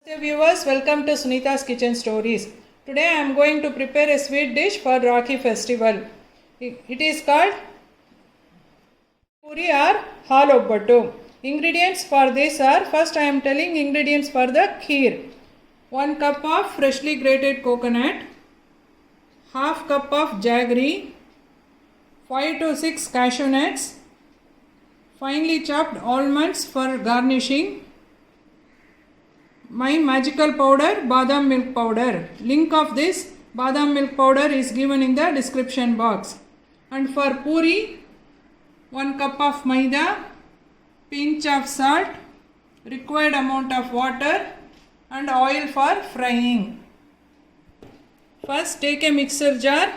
Namaste viewers, welcome to Sunita's Kitchen Stories. Today I am going to prepare a sweet dish for Rakhi festival. It is called puri or hal obbattu. Ingredients for this are, first I am telling ingredients for the kheer. 1 cup of freshly grated coconut, half cup of jaggery, 5 to 6 cashew nuts, finely chopped almonds for garnishing, my magical powder, badam milk powder. Link of this badam milk powder is given in the description box. And for puri, 1 cup of maida, pinch of salt, required amount of water and oil for frying. First take a mixer jar,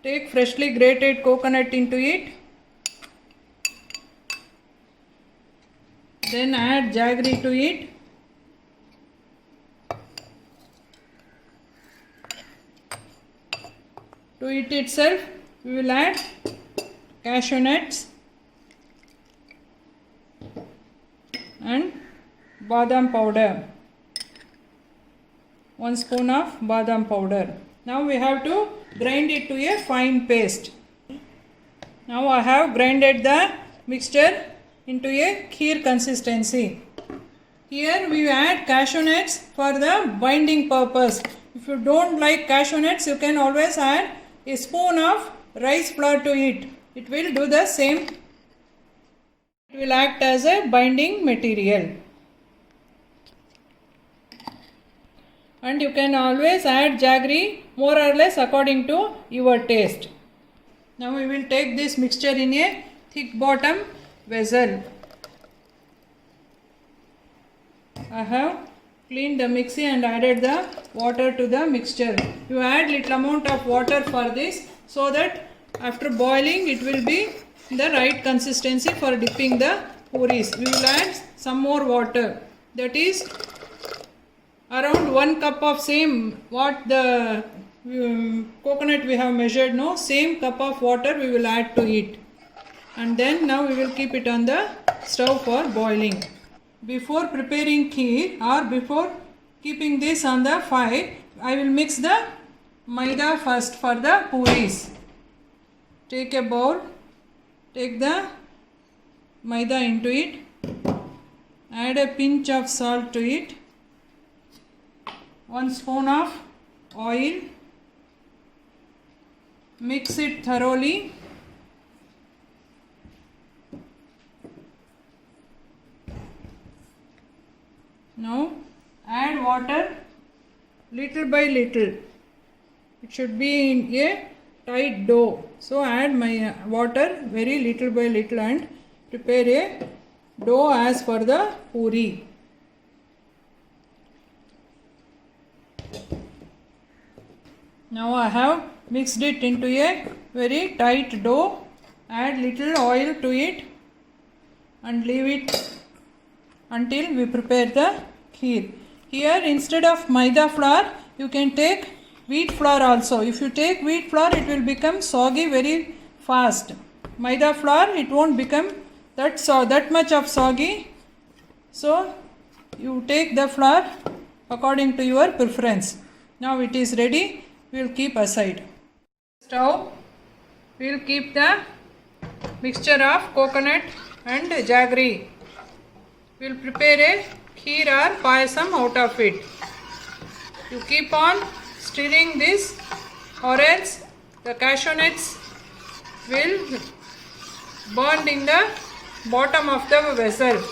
take freshly grated coconut into it, then add jaggery to it, to it itself we will add cashew nuts and badam powder, 1 spoon of badam powder. Now we have to grind it to a fine paste. Now I have grinded the mixture into a kheer consistency. Here we add cashew nuts for the binding purpose. If you don't like cashew nuts, you can always add a spoon of rice flour to it. It will do the same. It will act as a binding material. And you can always add jaggery more or less according to your taste. Now we will take this mixture in a thick bottom vessel. I have cleaned the mixie and added the water to the mixture. You add little amount of water for this so that after boiling it will be the right consistency for dipping the puris. We will add some more water, that is around 1 cup of same what the coconut we have measured, no, same cup of water we will add to it. And then now we will keep it on the stove for boiling. Before preparing kheer or before keeping this on the fire, I will mix the maida first for the puris. Take a bowl, take the maida into it, add a pinch of salt to it, 1 spoon of oil, mix it thoroughly. Now add water little by little. It should be in a tight dough. So add my water very little by little and prepare a dough as for the puri. Now I have mixed it into a very tight dough. Add little oil to it and leave it until we prepare the kheer. Here instead of maida flour you can take wheat flour also. If you take wheat flour it will become soggy very fast. Maida flour it won't become that much of soggy. So you take the flour according to your preference. Now it is ready. We will keep aside. Stove. We will keep the mixture of coconut and jaggery. We will prepare a kheer or payasam out of it. You keep on stirring this or else the cashew nuts will burn in the bottom of the vessel.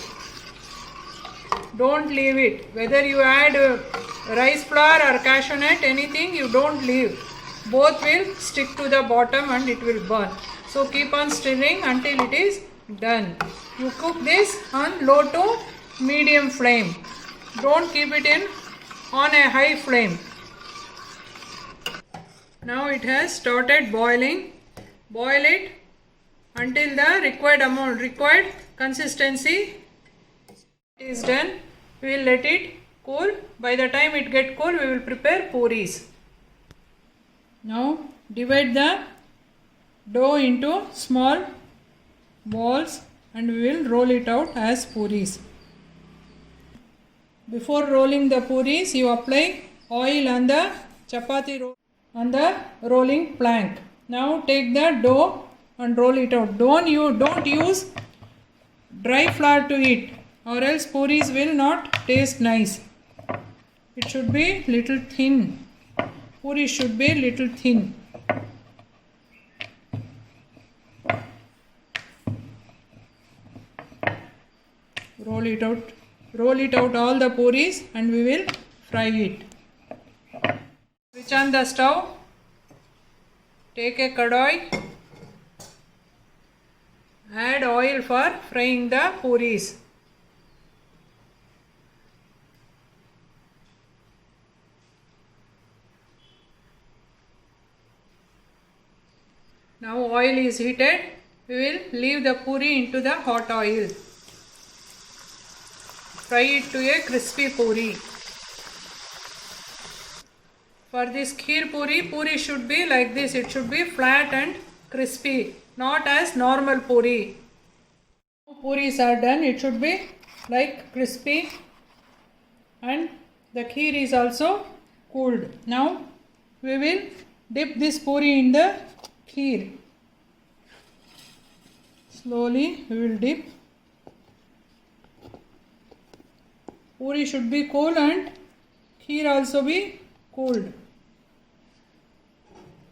Don't leave it. Whether you add rice flour or cashew nut, anything you don't leave. Both will stick to the bottom and it will burn. So keep on stirring until it is done. You cook this on low to medium flame. Don't keep it on a high flame. Now it has started boiling. Boil it until the required consistency is done. We will let it cool. By the time it gets cool, we will prepare puris. Now divide the dough into small balls and we will roll it out as puris. Before rolling the puris, you apply oil on the chapati on the rolling plank. Now take the dough and roll it out. Don't use dry flour to it, or else puris will not taste nice. It should be little thin. Puri should be little thin. Roll it out all the puris and we will fry it. Switch on the stove. Take a kadai. Add oil for frying the puris. Now oil is heated. We will leave the puri into the hot oil. Fry it to a crispy puri. For this kheer puri should be like this. It should be flat and crispy, not as normal puri. Puris are done. It should be like crispy, and the kheer is also cooled. Now we will dip this puri in the kheer. Slowly we will dip. Puri should be cool and kheer also be cooled.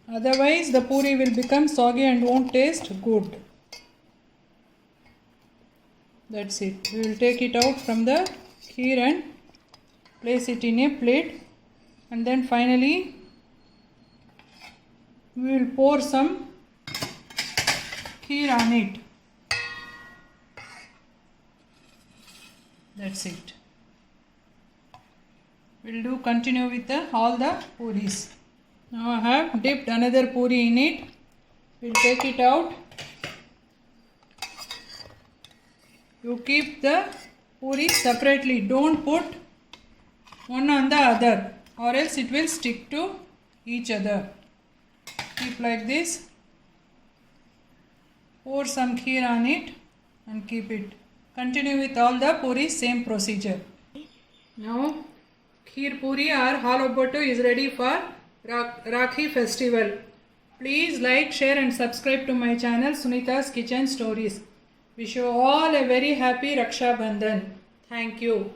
Otherwise the puri will become soggy and won't taste good. That's it. We will take it out from the kheer and place it in a plate, and then finally we will pour some kheer on it. That's it. We'll continue with all the puris. Now I have dipped another puri in it. We'll take it out. You keep the puri separately. Don't put one on the other, or else it will stick to each other. Keep like this. Pour some kheer on it and keep it. Continue with all the puris, same procedure. Now kheer puri or halobottu is ready for Rakhi festival. Please like, share and subscribe to my channel Sunita's Kitchen Stories. Wish you all a very happy Raksha Bandhan. Thank you.